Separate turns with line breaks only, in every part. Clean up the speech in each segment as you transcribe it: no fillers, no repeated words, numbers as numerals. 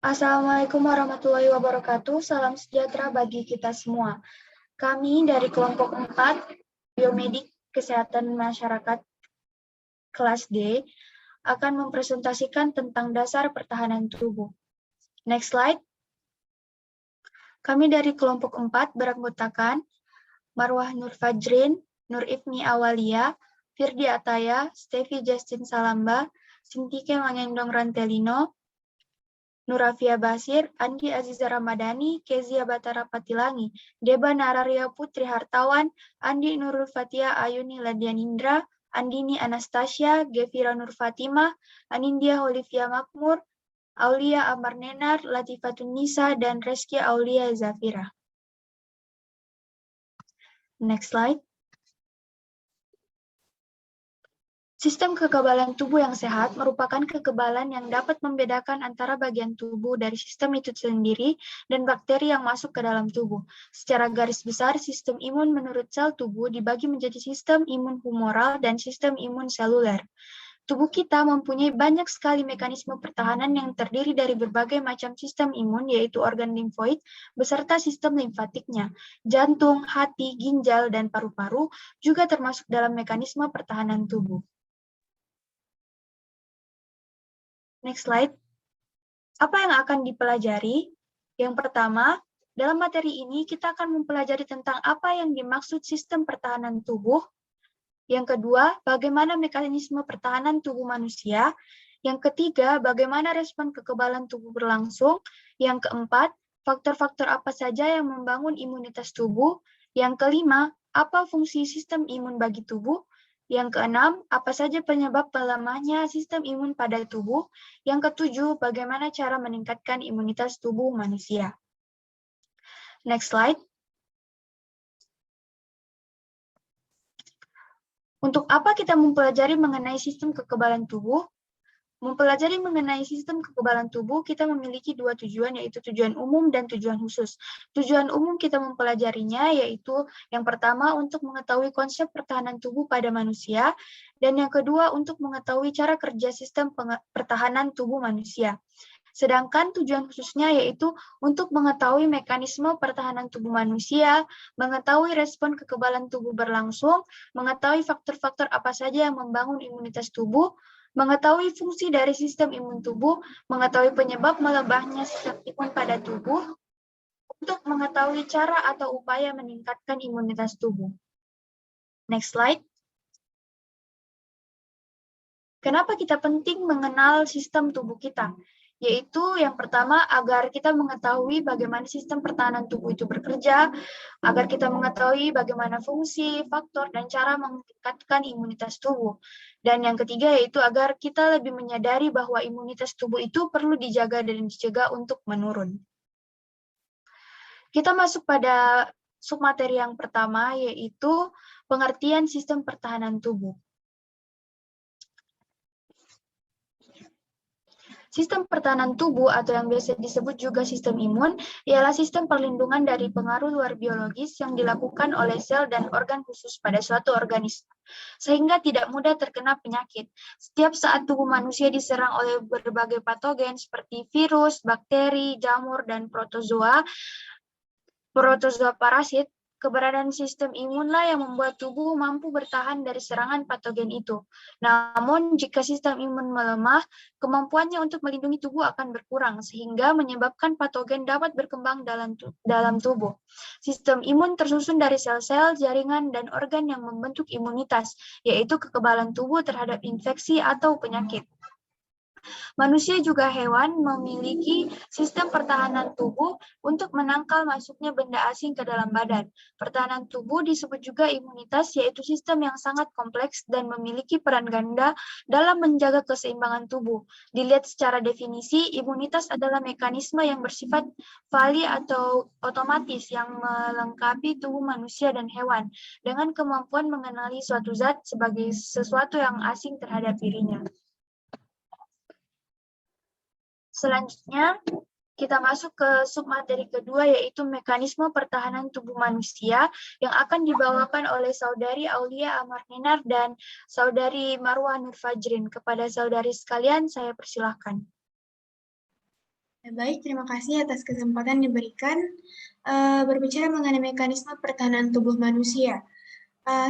Assalamualaikum warahmatullahi wabarakatuh. Salam sejahtera bagi kita semua. Kami dari kelompok 4, Biomedik Kesehatan Masyarakat kelas D, akan mempresentasikan tentang dasar pertahanan tubuh. Next slide. Kami dari kelompok 4 beranggotakan Marwah Nur Fajrin, Nur Ifni Awalia, Firdi Ataya, Stevi Justin Salamba, Sintike Mangendong Rantelino, Nurafia Basir, Andi Aziza Ramadhani, Kezia Batara Patilangi, Deba Nararia Putri Hartawan, Andi Nurul Fatia Ayuni Ladianindra, Andini Anastasia, Gevira Nur Fatimah, Anindya Olivia Makmur, Aulia Amar Nenar, Latifatun Nisa, dan Reski Aulia Zafira. Next slide. Sistem kekebalan tubuh yang sehat merupakan kekebalan yang dapat membedakan antara bagian tubuh dari sistem itu sendiri dan bakteri yang masuk ke dalam tubuh. Secara garis besar, sistem imun menurut sel tubuh dibagi menjadi sistem imun humoral dan sistem imun seluler. Tubuh kita mempunyai banyak sekali mekanisme pertahanan yang terdiri dari berbagai macam sistem imun, yaitu organ limfoid, beserta sistem limfatiknya. Jantung, hati, ginjal, dan paru-paru juga termasuk dalam mekanisme pertahanan tubuh. Next slide. Apa yang akan dipelajari? Yang pertama, dalam materi ini kita akan mempelajari tentang apa yang dimaksud sistem pertahanan tubuh. Yang kedua, bagaimana mekanisme pertahanan tubuh manusia. Yang ketiga, bagaimana respon kekebalan tubuh berlangsung. Yang keempat, faktor-faktor apa saja yang membangun imunitas tubuh. Yang kelima, apa fungsi sistem imun bagi tubuh. Yang keenam, apa saja penyebab melemahnya sistem imun pada tubuh. Yang ketujuh, bagaimana cara meningkatkan imunitas tubuh manusia. Next slide. Untuk apa kita mempelajari mengenai sistem kekebalan tubuh? Mempelajari mengenai sistem kekebalan tubuh, kita memiliki dua tujuan, yaitu tujuan umum dan tujuan khusus. Tujuan umum kita mempelajarinya yaitu yang pertama untuk mengetahui konsep pertahanan tubuh pada manusia, dan yang kedua untuk mengetahui cara kerja sistem pertahanan tubuh manusia. Sedangkan tujuan khususnya yaitu untuk mengetahui mekanisme pertahanan tubuh manusia, mengetahui respon kekebalan tubuh berlangsung, mengetahui faktor-faktor apa saja yang membangun imunitas tubuh, mengetahui fungsi dari sistem imun tubuh, mengetahui penyebab melemahnya sistem imun pada tubuh, untuk mengetahui cara atau upaya meningkatkan imunitas tubuh. Next slide. Kenapa kita penting mengenal sistem tubuh kita? Yaitu yang pertama agar kita mengetahui bagaimana sistem pertahanan tubuh itu bekerja, agar kita mengetahui bagaimana fungsi, faktor, dan cara meningkatkan imunitas tubuh. Dan yang ketiga yaitu agar kita lebih menyadari bahwa imunitas tubuh itu perlu dijaga dan dicegah untuk menurun. Kita masuk pada submateri yang pertama yaitu pengertian sistem pertahanan tubuh. Sistem pertahanan tubuh atau yang biasa disebut juga sistem imun ialah sistem perlindungan dari pengaruh luar biologis yang dilakukan oleh sel dan organ khusus pada suatu organisme, sehingga tidak mudah terkena penyakit. Setiap saat tubuh manusia diserang oleh berbagai patogen seperti virus, bakteri, jamur, dan protozoa parasit, keberadaan sistem imunlah yang membuat tubuh mampu bertahan dari serangan patogen itu. Namun, jika sistem imun melemah, kemampuannya untuk melindungi tubuh akan berkurang, sehingga menyebabkan patogen dapat berkembang dalam tubuh. Sistem imun tersusun dari sel-sel, jaringan, dan organ yang membentuk imunitas, yaitu kekebalan tubuh terhadap infeksi atau penyakit. Manusia juga hewan memiliki sistem pertahanan tubuh untuk menangkal masuknya benda asing ke dalam badan. Pertahanan tubuh disebut juga imunitas, yaitu sistem yang sangat kompleks dan memiliki peran ganda dalam menjaga keseimbangan tubuh. Dilihat secara definisi, imunitas adalah mekanisme yang bersifat vali atau otomatis yang melengkapi tubuh manusia dan hewan dengan kemampuan mengenali suatu zat sebagai sesuatu yang asing terhadap dirinya. Selanjutnya, kita masuk ke submateri kedua, yaitu mekanisme pertahanan tubuh manusia yang akan dibawakan oleh Saudari Aulia Amar Nenar dan Saudari Marwah Nur Fajrin. Kepada saudari sekalian, saya persilahkan.
Baik, terima kasih atas kesempatan diberikan. Berbicara mengenai mekanisme pertahanan tubuh manusia.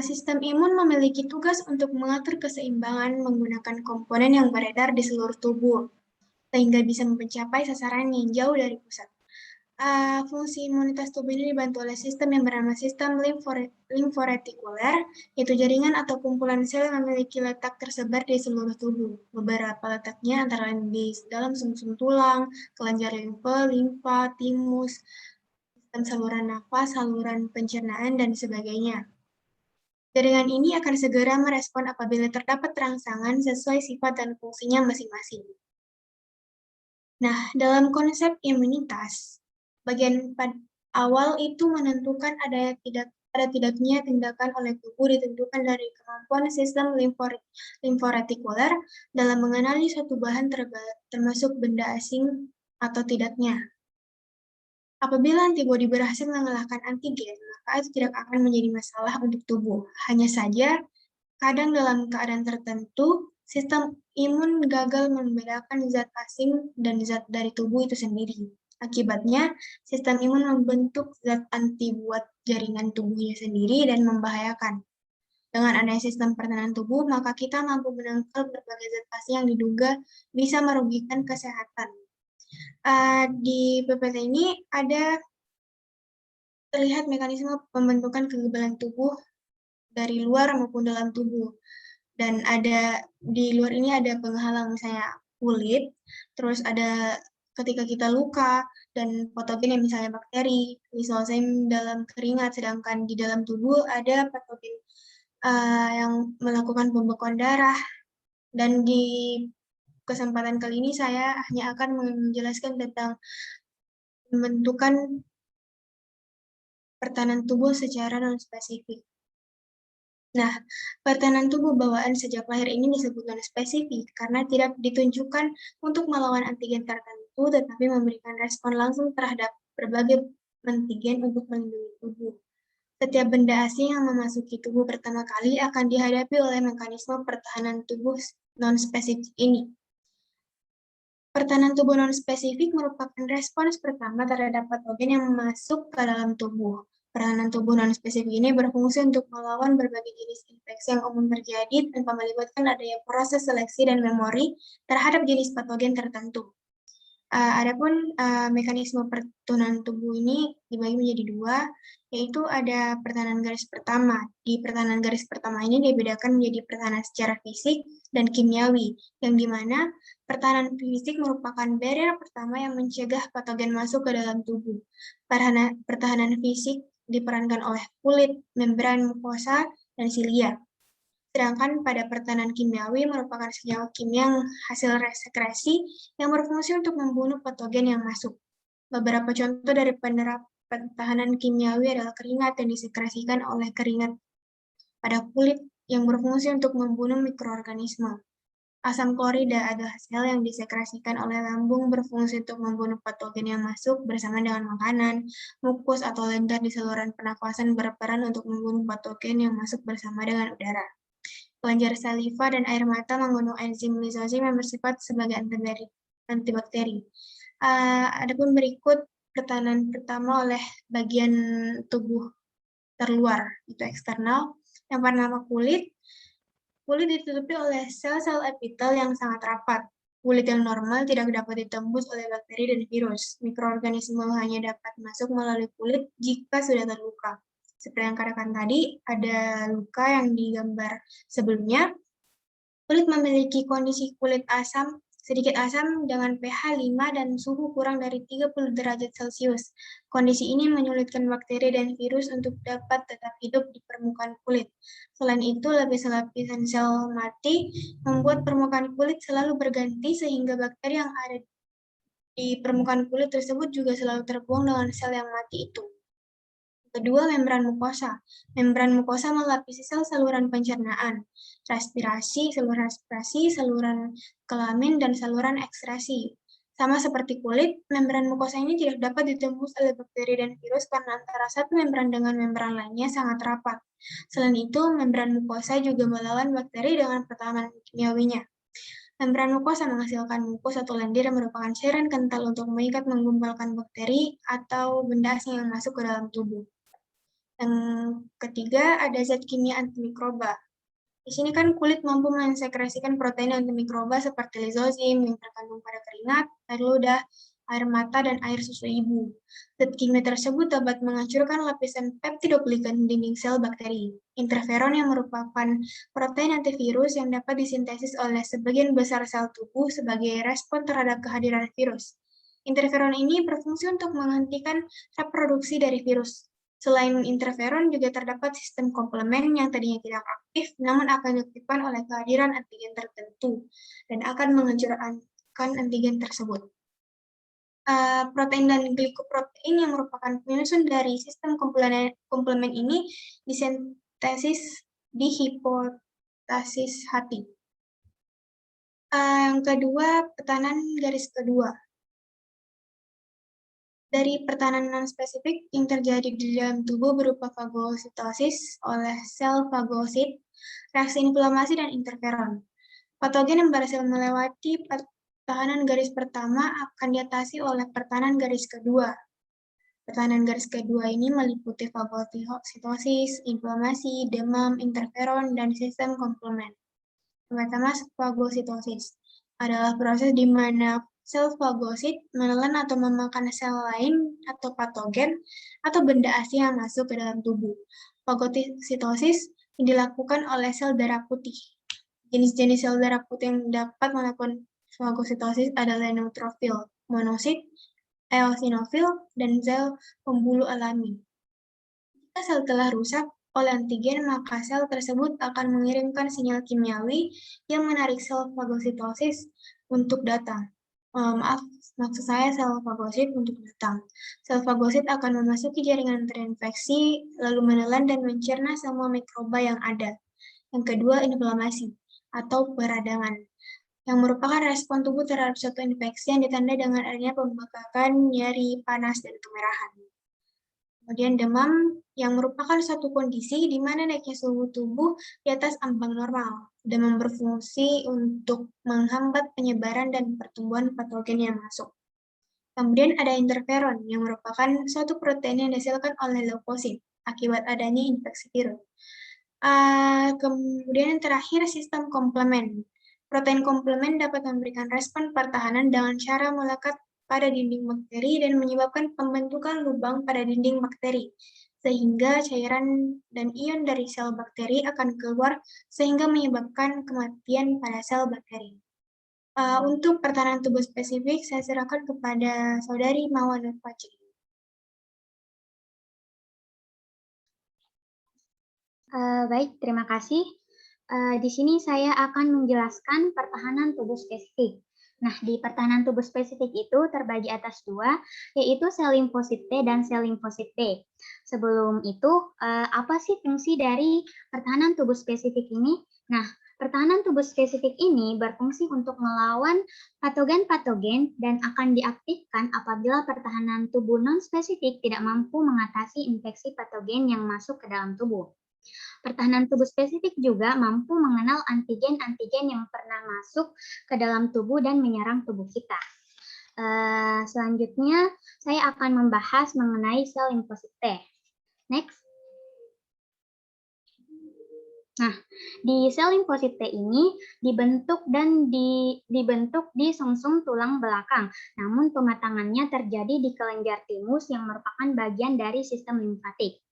Sistem imun memiliki tugas untuk mengatur keseimbangan menggunakan komponen yang beredar di seluruh tubuh, sehingga bisa mencapai sasaran yang jauh dari pusat. Fungsi imunitas tubuh ini dibantu oleh sistem yang bernama sistem limforetikuler, yaitu jaringan atau kumpulan sel yang memiliki letak tersebar di seluruh tubuh. Beberapa letaknya antara lain di dalam sumsum tulang, kelenjar limfa, timus, sistem saluran nafas, saluran pencernaan, dan sebagainya. Jaringan ini akan segera merespon apabila terdapat rangsangan sesuai sifat dan fungsinya masing-masing. Nah, dalam konsep imunitas, bagian awal itu menentukan ada tidaknya tindakan oleh tubuh ditentukan dari kemampuan sistem limforetikuler dalam mengenali suatu bahan termasuk benda asing atau tidaknya. Apabila antibodi berhasil mengalahkan antigen, maka itu tidak akan menjadi masalah untuk tubuh. Hanya saja, kadang dalam keadaan tertentu, sistem imun gagal membedakan zat asing dan zat dari tubuh itu sendiri. Akibatnya, sistem imun membentuk zat anti buat jaringan tubuhnya sendiri dan membahayakan. Dengan adanya sistem pertahanan tubuh, maka kita mampu menangkal berbagai zat asing yang diduga bisa merugikan kesehatan. Di PPT ini ada terlihat mekanisme pembentukan kekebalan tubuh dari luar maupun dalam tubuh. Dan ada di luar ini ada penghalang misalnya kulit, terus ada ketika kita luka, dan patogen yang misalnya bakteri, lisosem dalam keringat, sedangkan di dalam tubuh ada patogen yang melakukan pembekuan darah. Dan di kesempatan kali ini saya hanya akan menjelaskan tentang pembentukan pertahanan tubuh secara non-spesifik. Nah, pertahanan tubuh bawaan sejak lahir ini disebut non-spesifik karena tidak ditunjukkan untuk melawan antigen tertentu, tetapi memberikan respon langsung terhadap berbagai antigen untuk melindungi tubuh. Setiap benda asing yang memasuki tubuh pertama kali akan dihadapi oleh mekanisme pertahanan tubuh non-spesifik ini. Pertahanan tubuh non-spesifik merupakan respons pertama terhadap patogen yang masuk ke dalam tubuh. Pertahanan tubuh non-spesifik ini berfungsi untuk melawan berbagai jenis infeksi yang umum terjadi tanpa melibatkan adanya proses seleksi dan memori terhadap jenis patogen tertentu. Adapun mekanisme pertahanan tubuh ini dibagi menjadi dua, yaitu ada pertahanan garis pertama. Di pertahanan garis pertama ini dibedakan menjadi pertahanan secara fisik dan kimiawi, yang dimana pertahanan fisik merupakan barrier pertama yang mencegah patogen masuk ke dalam tubuh. Pertahanan fisik diperankan oleh kulit, membran mukosa, dan silia. Sedangkan pada pertahanan kimiawi merupakan senyawa kimia yang hasil sekresi yang berfungsi untuk membunuh patogen yang masuk. Beberapa contoh dari pertahanan kimiawi adalah keringat yang disekresikan oleh keringat pada kulit yang berfungsi untuk membunuh mikroorganisme. Asam klorida adalah sel yang disekresikan oleh lambung berfungsi untuk membunuh patogen yang masuk bersama dengan makanan. Mukus atau lendir di saluran pernafasan berperan untuk membunuh patogen yang masuk bersama dengan udara. Kelenjar saliva dan air mata mengandung enzim lisosem yang bersifat sebagai antibakteri. Adapun berikut pertahanan pertama oleh bagian tubuh terluar, itu eksternal. Yang pertama kulit. Kulit ditutupi oleh sel-sel epitel yang sangat rapat. Kulit yang normal tidak dapat ditembus oleh bakteri dan virus. Mikroorganisme hanya dapat masuk melalui kulit jika sudah terluka. Seperti yang katakan tadi, ada luka yang digambar sebelumnya. Kulit memiliki kondisi kulit asam, sedikit asam dengan pH 5 dan suhu kurang dari 30 derajat Celcius. Kondisi ini menyulitkan bakteri dan virus untuk dapat tetap hidup di permukaan kulit. Selain itu, lapisan sel mati membuat permukaan kulit selalu berganti sehingga bakteri yang ada di permukaan kulit tersebut juga selalu terbuang dengan sel yang mati itu. Kedua, membran mukosa. Membran mukosa melapisi sel saluran pencernaan, saluran kelamin, dan saluran ekstresi. Sama seperti kulit, membran mukosa ini tidak dapat ditembus oleh bakteri dan virus karena antara satu membran dengan membran lainnya sangat rapat. Selain itu, membran mukosa juga melawan bakteri dengan pertahanan kimiawinya. Membran mukosa menghasilkan mukus atau lendir yang merupakan cairan kental untuk mengikat menggumpalkan bakteri atau benda asing yang masuk ke dalam tubuh. Yang ketiga, ada zat kimia antimikroba. Di sini kan kulit mampu mensekresikan protein antimikroba seperti lizozim yang terkandung pada keringat, air ludah, air mata, dan air susu ibu. Zat kimia tersebut dapat menghancurkan lapisan peptidoglikan dinding sel bakteri. Interferon yang merupakan protein antivirus yang dapat disintesis oleh sebagian besar sel tubuh sebagai respon terhadap kehadiran virus. Interferon ini berfungsi untuk menghentikan reproduksi dari virus. Selain interferon, juga terdapat sistem komplement yang tadinya tidak aktif, namun akan diaktifkan oleh kehadiran antigen tertentu dan akan menghancurkan antigen tersebut. Protein dan glikoprotein yang merupakan penyusun dari sistem komplement ini disintesis di hipotasis hati. Yang kedua, pertahanan garis kedua. Dari pertahanan non-spesifik yang terjadi di dalam tubuh berupa fagositosis oleh sel fagosit, reaksi inflamasi, dan interferon. Patogen yang berhasil melewati pertahanan garis pertama akan diatasi oleh pertahanan garis kedua. Pertahanan garis kedua ini meliputi fagositosis, inflamasi, demam, interferon, dan sistem komplement. Pertama, fagositosis adalah proses di mana sel fagosit menelan atau memakan sel lain atau patogen atau benda asing yang masuk ke dalam tubuh. Fagositosis dilakukan oleh sel darah putih. Jenis-jenis sel darah putih yang dapat melakukan fagositosis adalah neutrofil, monosit, eosinofil, dan sel pembuluh alami. Jika sel telah rusak oleh antigen, maka sel tersebut akan mengirimkan sinyal kimiawi yang menarik sel fagositosis untuk datang. Maksud saya sel fagosit untuk datang. Sel fagosit akan memasuki jaringan terinfeksi, lalu menelan dan mencerna semua mikroba yang ada. Yang kedua, inflamasi atau peradangan, yang merupakan respon tubuh terhadap suatu infeksi yang ditandai dengan adanya pembengkakan, nyeri, panas, dan kemerahan. Kemudian demam, yang merupakan suatu kondisi di mana naiknya suhu tubuh di atas ambang normal. Demam berfungsi untuk menghambat penyebaran dan pertumbuhan patogen yang masuk. Kemudian ada interferon, yang merupakan suatu protein yang dihasilkan oleh leukosit akibat adanya infeksi virus. Kemudian yang terakhir, sistem komplement. Protein komplement dapat memberikan respon pertahanan dengan cara melekat pada dinding bakteri dan menyebabkan pembentukan lubang pada dinding bakteri, sehingga cairan dan ion dari sel bakteri akan keluar sehingga menyebabkan kematian pada sel bakteri. Untuk pertahanan tubuh spesifik, saya serahkan kepada Saudari Mawar Nurfaci.
Baik, terima kasih. Di sini saya akan menjelaskan pertahanan tubuh spesifik. Nah, di pertahanan tubuh spesifik itu terbagi atas dua, yaitu sel limfosit T dan sel limfosit B. Sebelum itu, apa sih fungsi dari pertahanan tubuh spesifik ini? Nah, pertahanan tubuh spesifik ini berfungsi untuk melawan patogen-patogen dan akan diaktifkan apabila pertahanan tubuh non-spesifik tidak mampu mengatasi infeksi patogen yang masuk ke dalam tubuh. Pertahanan tubuh spesifik juga mampu mengenal antigen-antigen yang pernah masuk ke dalam tubuh dan menyerang tubuh kita. Selanjutnya, saya akan membahas mengenai sel limfosit T. Next. Nah, di sel limfosit T ini dibentuk di sumsum tulang belakang, namun pematangannya terjadi di kelenjar timus yang merupakan bagian dari sistem limfatik.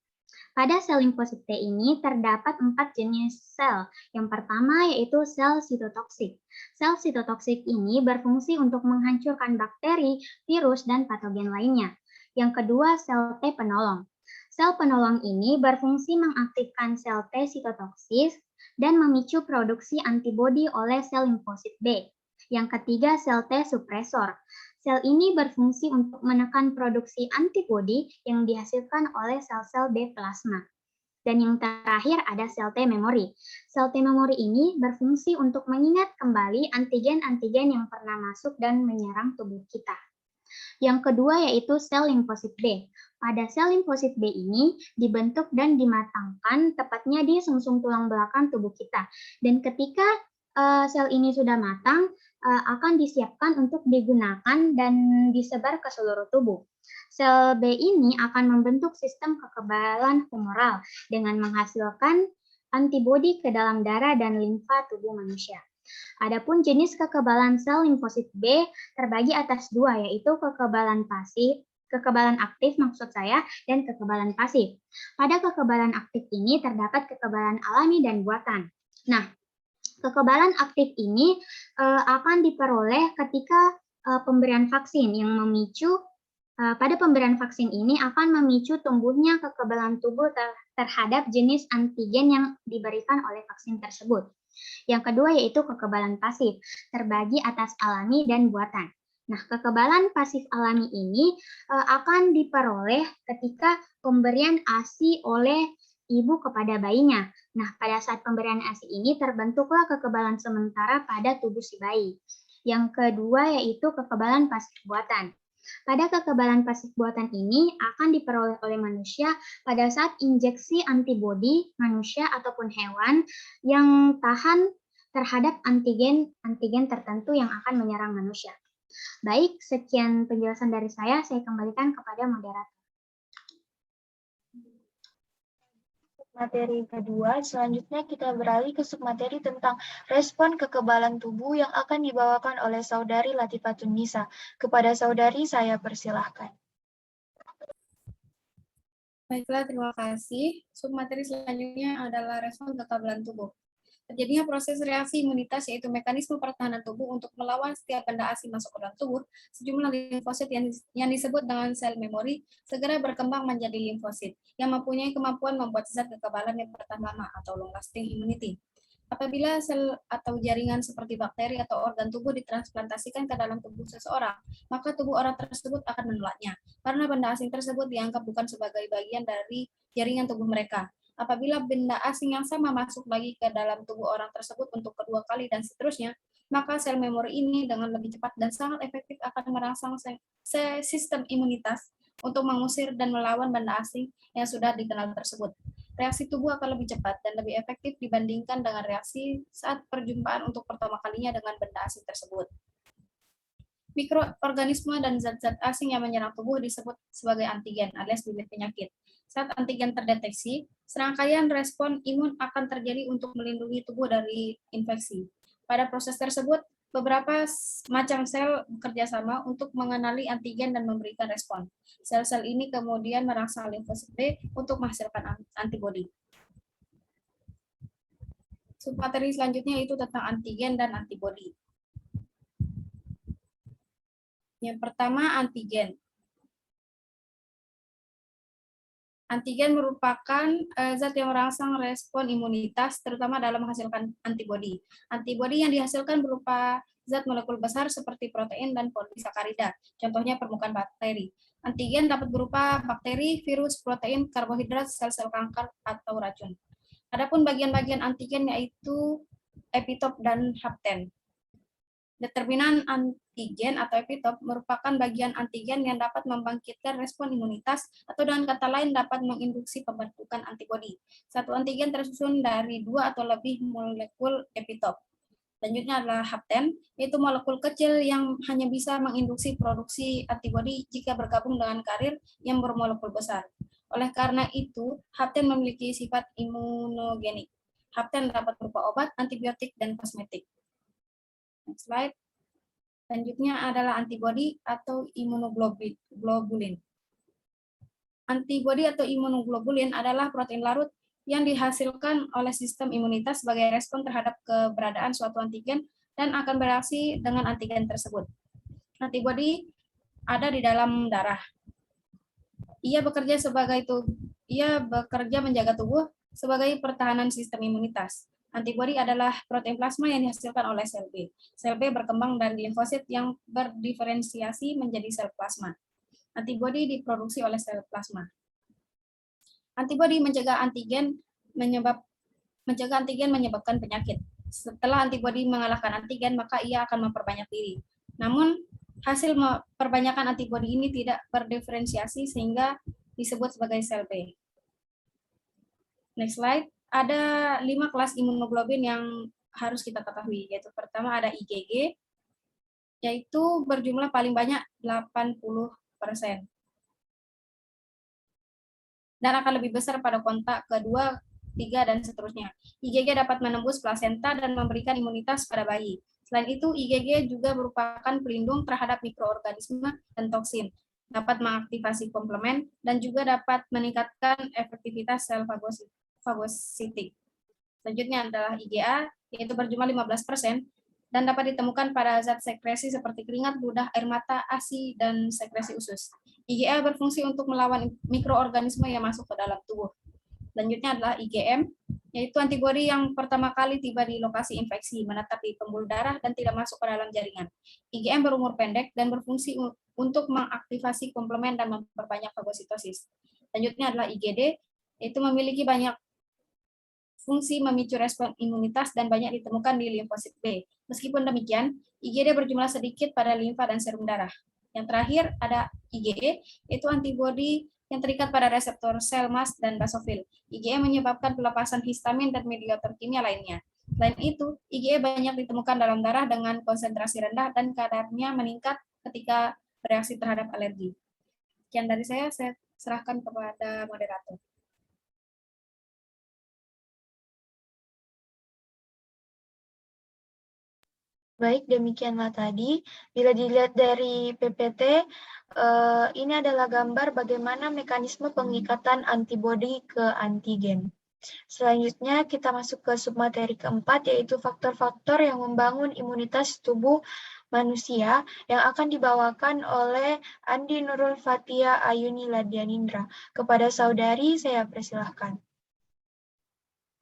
Pada sel limfosit T ini terdapat 4 jenis sel. Yang pertama yaitu sel sitotoksik. Sel sitotoksik ini berfungsi untuk menghancurkan bakteri, virus, dan patogen lainnya. Yang kedua, sel T penolong. Sel penolong ini berfungsi mengaktifkan sel T sitotoksis dan memicu produksi antibodi oleh sel limfosit B. Yang ketiga, sel T supresor. Sel ini berfungsi untuk menekan produksi antibodi yang dihasilkan oleh sel-sel B plasma. Dan yang terakhir ada sel T memori. Sel T memori ini berfungsi untuk mengingat kembali antigen-antigen yang pernah masuk dan menyerang tubuh kita. Yang kedua yaitu sel limfosit B. Pada sel limfosit B ini dibentuk dan dimatangkan tepatnya di sumsum tulang belakang tubuh kita. Dan ketika sel ini sudah matang, akan disiapkan untuk digunakan dan disebar ke seluruh tubuh. Sel B ini akan membentuk sistem kekebalan humoral dengan menghasilkan antibodi ke dalam darah dan limfa tubuh manusia. Adapun jenis kekebalan sel limfosit B terbagi atas dua, yaitu kekebalan aktif maksud saya, dan kekebalan pasif. Pada kekebalan aktif ini terdapat kekebalan alami dan buatan. Nah, kekebalan aktif ini akan diperoleh ketika pemberian vaksin yang memicu pada pemberian vaksin ini akan memicu tumbuhnya kekebalan tubuh terhadap jenis antigen yang diberikan oleh vaksin tersebut. Yang kedua yaitu kekebalan pasif, terbagi atas alami dan buatan. Nah, kekebalan pasif alami ini akan diperoleh ketika pemberian ASI oleh ibu kepada bayinya. Nah, pada saat pemberian ASI ini terbentuklah kekebalan sementara pada tubuh si bayi. Yang kedua yaitu kekebalan pasif buatan. Pada kekebalan pasif buatan ini akan diperoleh oleh manusia pada saat injeksi antibodi manusia ataupun hewan yang tahan terhadap antigen tertentu yang akan menyerang manusia. Baik, sekian penjelasan dari saya kembalikan kepada moderator.
Materi kedua, selanjutnya kita beralih ke submateri tentang respon kekebalan tubuh yang akan dibawakan oleh Saudari Latifatun Nisa. Kepada Saudari, saya persilahkan.
Baiklah, terima kasih. Submateri selanjutnya adalah respon kekebalan tubuh. Terjadinya proses reaksi imunitas, yaitu mekanisme pertahanan tubuh untuk melawan setiap benda asing masuk ke dalam tubuh. Sejumlah limfosit yang disebut dengan sel memori segera berkembang menjadi limfosit yang mempunyai kemampuan membuat zat kekebalan yang bertahan lama atau long-lasting immunity. Apabila sel atau jaringan seperti bakteri atau organ tubuh ditransplantasikan ke dalam tubuh seseorang, maka tubuh orang tersebut akan menolaknya, karena benda asing tersebut dianggap bukan sebagai bagian dari jaringan tubuh mereka. Apabila benda asing yang sama masuk lagi ke dalam tubuh orang tersebut untuk kedua kali dan seterusnya, maka sel memori ini dengan lebih cepat dan sangat efektif akan merangsang sistem imunitas untuk mengusir dan melawan benda asing yang sudah dikenal tersebut. Reaksi tubuh akan lebih cepat dan lebih efektif dibandingkan dengan reaksi saat perjumpaan untuk pertama kalinya dengan benda asing tersebut. Mikroorganisme dan zat-zat asing yang menyerang tubuh disebut sebagai antigen alias bibit penyakit. Saat antigen terdeteksi, serangkaian respon imun akan terjadi untuk melindungi tubuh dari infeksi. Pada proses tersebut, beberapa macam sel bekerja sama untuk mengenali antigen dan memberikan respon. Sel-sel ini kemudian merangsang limfosit B untuk menghasilkan antibodi. Submateri selanjutnya itu tentang antigen dan antibodi. Yang pertama, antigen. Antigen merupakan zat yang merangsang respon imunitas, terutama dalam menghasilkan antibodi. Antibodi yang dihasilkan berupa zat molekul besar seperti protein dan polisakarida, contohnya permukaan bakteri. Antigen dapat berupa bakteri, virus, protein, karbohidrat, sel-sel kanker, atau racun. Adapun bagian-bagian antigen yaitu epitop dan hapten. Determinan antigen atau epitop merupakan bagian antigen yang dapat membangkitkan respon imunitas atau dengan kata lain dapat menginduksi pembentukan antibodi. Satu antigen tersusun dari 2 atau lebih molekul epitop. Selanjutnya adalah hapten, yaitu molekul kecil yang hanya bisa menginduksi produksi antibodi jika bergabung dengan karir yang bermolekul besar. Oleh karena itu, hapten memiliki sifat imunogenik. Hapten dapat berupa obat, antibiotik, dan kosmetik. Next slide. Selanjutnya adalah antibodi atau imunoglobulin. Antibodi atau imunoglobulin adalah protein larut yang dihasilkan oleh sistem imunitas sebagai respon terhadap keberadaan suatu antigen dan akan bereaksi dengan antigen tersebut. Antibodi ada di dalam darah. Ia bekerja menjaga tubuh sebagai pertahanan sistem imunitas. Antibodi adalah protein plasma yang dihasilkan oleh sel B. Sel B berkembang dari limfosit yang berdiferensiasi menjadi sel plasma. Antibodi diproduksi oleh sel plasma. Antibodi mencegah antigen menyebabkan penyakit. Setelah antibodi mengalahkan antigen, maka ia akan memperbanyak diri. Namun, hasil perbanyakan antibodi ini tidak berdiferensiasi sehingga disebut sebagai sel B. Next slide. Ada 5 kelas imunoglobulin yang harus kita ketahui, yaitu pertama ada IgG, yaitu berjumlah paling banyak 80%. Dan akan lebih besar pada kontak kedua, 3, dan seterusnya. IgG dapat menembus plasenta dan memberikan imunitas pada bayi. Selain itu, IgG juga merupakan pelindung terhadap mikroorganisme dan toksin, dapat mengaktifasi komplement, dan juga dapat meningkatkan efektivitas sel fagositik. Selanjutnya adalah IgA, yaitu berjumlah 15%, dan dapat ditemukan pada zat sekresi seperti keringat, ludah, air mata, ASI, dan sekresi usus. IgA berfungsi untuk melawan mikroorganisme yang masuk ke dalam tubuh. Selanjutnya adalah IgM, yaitu antibodi yang pertama kali tiba di lokasi infeksi, menetap di pembuluh darah, dan tidak masuk ke dalam jaringan. IgM berumur pendek dan berfungsi untuk mengaktifasi komplement dan memperbanyak fagositosis. Selanjutnya adalah IgD, yaitu memiliki banyak fungsi memicu respon imunitas dan banyak ditemukan di limfosit B. Meskipun demikian, IgD berjumlah sedikit pada limfa dan serum darah. Yang terakhir ada IgE, yaitu antibodi yang terikat pada reseptor sel mast dan basofil. IgE menyebabkan pelepasan histamin dan mediator kimia lainnya. Selain itu, IgE banyak ditemukan dalam darah dengan konsentrasi rendah dan kadarnya meningkat ketika bereaksi terhadap alergi. Sekian dari saya serahkan kepada moderator.
Baik, demikianlah tadi. Bila dilihat dari PPT, ini adalah gambar bagaimana mekanisme pengikatan antibodi ke antigen. Selanjutnya kita masuk ke submateri keempat, yaitu faktor-faktor yang membangun imunitas tubuh manusia yang akan dibawakan oleh Andi Nurul Fatia Ayuni Ladianindra. Kepada saudari, saya persilahkan.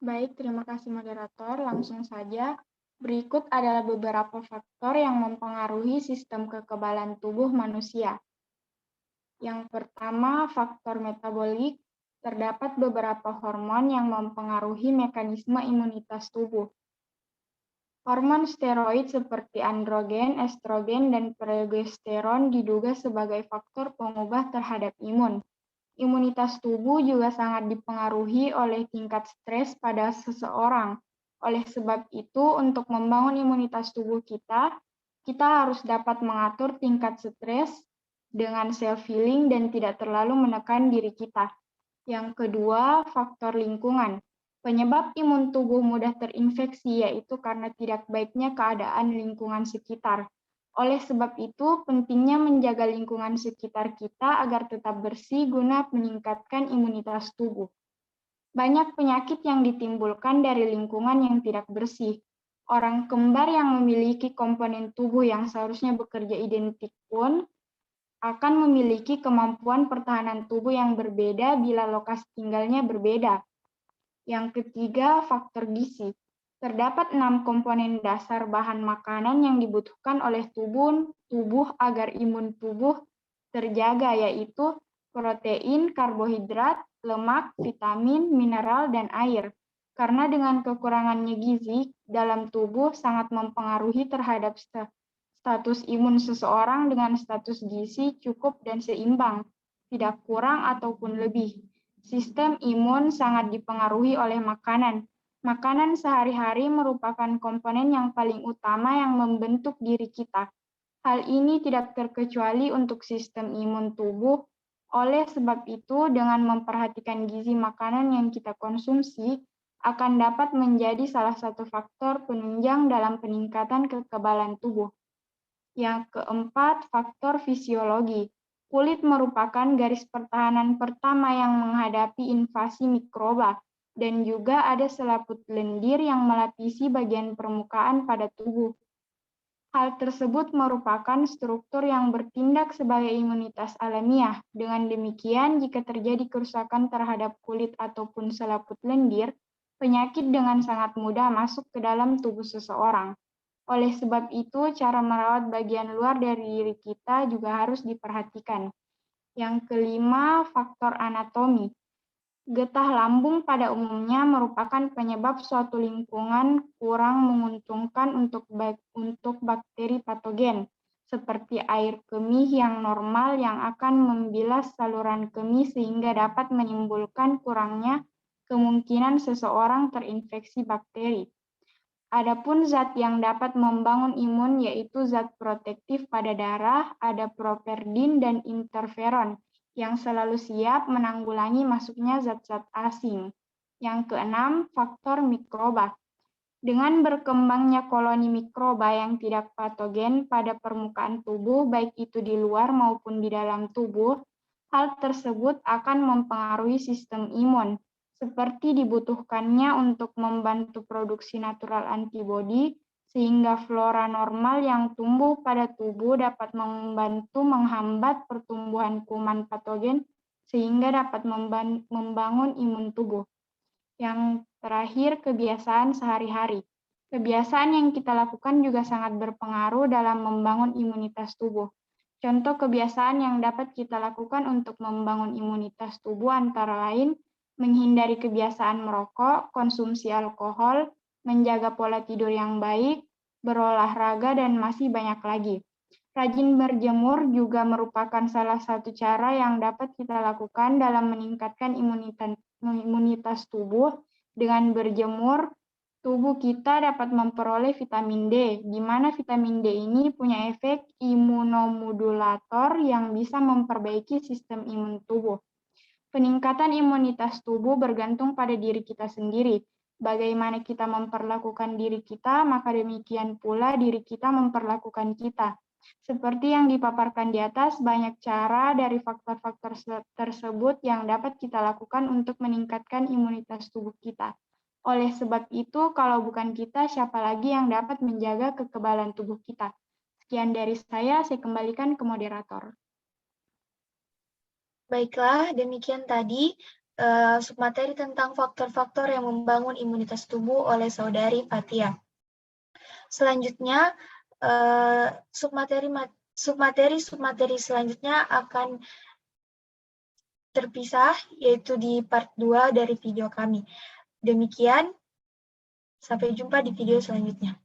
Baik, terima kasih moderator. Langsung saja. Berikut adalah beberapa faktor yang mempengaruhi sistem kekebalan tubuh manusia. Yang pertama, faktor metabolik. Terdapat beberapa hormon yang mempengaruhi mekanisme imunitas tubuh. Hormon steroid seperti androgen, estrogen, dan progesteron diduga sebagai faktor pengubah terhadap imun. Imunitas tubuh juga sangat dipengaruhi oleh tingkat stres pada seseorang. Oleh sebab itu, untuk membangun imunitas tubuh kita harus dapat mengatur tingkat stres dengan self-healing dan tidak terlalu menekan diri kita. Yang kedua, faktor lingkungan. Penyebab imun tubuh mudah terinfeksi yaitu karena tidak baiknya keadaan lingkungan sekitar. Oleh sebab itu, pentingnya menjaga lingkungan sekitar kita agar tetap bersih guna meningkatkan imunitas tubuh. Banyak penyakit yang ditimbulkan dari lingkungan yang tidak bersih. Orang kembar yang memiliki komponen tubuh yang seharusnya bekerja identik pun akan memiliki kemampuan pertahanan tubuh yang berbeda bila lokasi tinggalnya berbeda. Yang ketiga, faktor gizi. Terdapat 6 komponen dasar bahan makanan yang dibutuhkan oleh tubuh agar imun tubuh terjaga, yaitu protein, karbohidrat, lemak, vitamin, mineral, dan air. Karena dengan kekurangannya gizi dalam tubuh sangat mempengaruhi terhadap status imun seseorang dengan status gizi cukup dan seimbang, tidak kurang ataupun lebih. Sistem imun sangat dipengaruhi oleh makanan. Makanan sehari-hari merupakan komponen yang paling utama yang membentuk diri kita. Hal ini tidak terkecuali untuk sistem imun tubuh. Oleh sebab itu, dengan memperhatikan gizi makanan yang kita konsumsi, akan dapat menjadi salah satu faktor penunjang dalam peningkatan kekebalan tubuh. Yang keempat, faktor fisiologi. Kulit merupakan garis pertahanan pertama yang menghadapi invasi mikroba, dan juga ada selaput lendir yang melapisi bagian permukaan pada tubuh. Hal tersebut merupakan struktur yang bertindak sebagai imunitas alamiah. Dengan demikian, jika terjadi kerusakan terhadap kulit ataupun selaput lendir, penyakit dengan sangat mudah masuk ke dalam tubuh seseorang. Oleh sebab itu, cara merawat bagian luar dari diri kita juga harus diperhatikan. Yang kelima, faktor anatomi. Getah lambung pada umumnya merupakan penyebab suatu lingkungan kurang menguntungkan untuk bakteri patogen, seperti air kemih yang normal yang akan membilas saluran kemih sehingga dapat menimbulkan kurangnya kemungkinan seseorang terinfeksi bakteri. Adapun zat yang dapat membangun imun yaitu zat protektif pada darah, ada properdin dan interferon yang selalu siap menanggulangi masuknya zat-zat asing. Yang keenam, faktor mikroba. Dengan berkembangnya koloni mikroba yang tidak patogen pada permukaan tubuh, baik itu di luar maupun di dalam tubuh, hal tersebut akan mempengaruhi sistem imun, seperti dibutuhkannya untuk membantu produksi natural antibodi, sehingga flora normal yang tumbuh pada tubuh dapat membantu menghambat pertumbuhan kuman patogen, sehingga dapat membangun imun tubuh. Yang terakhir, kebiasaan sehari-hari. Kebiasaan yang kita lakukan juga sangat berpengaruh dalam membangun imunitas tubuh. Contoh kebiasaan yang dapat kita lakukan untuk membangun imunitas tubuh antara lain menghindari kebiasaan merokok, konsumsi alkohol, menjaga pola tidur yang baik, berolahraga, dan masih banyak lagi. Rajin berjemur juga merupakan salah satu cara yang dapat kita lakukan dalam meningkatkan imunitas tubuh. Dengan berjemur, tubuh kita dapat memperoleh vitamin D, di mana vitamin D ini punya efek imunomodulator yang bisa memperbaiki sistem imun tubuh. Peningkatan imunitas tubuh bergantung pada diri kita sendiri. Bagaimana kita memperlakukan diri kita, maka demikian pula diri kita memperlakukan kita. Seperti yang dipaparkan di atas, banyak cara dari faktor-faktor tersebut yang dapat kita lakukan untuk meningkatkan imunitas tubuh kita. Oleh sebab itu, kalau bukan kita, siapa lagi yang dapat menjaga kekebalan tubuh kita? Sekian dari saya kembalikan ke moderator.
Baiklah, demikian tadi submateri tentang faktor-faktor yang membangun imunitas tubuh oleh Saudari Fathia. Selanjutnya, submateri selanjutnya akan terpisah, yaitu di part 2 dari video kami. Demikian, sampai jumpa di video selanjutnya.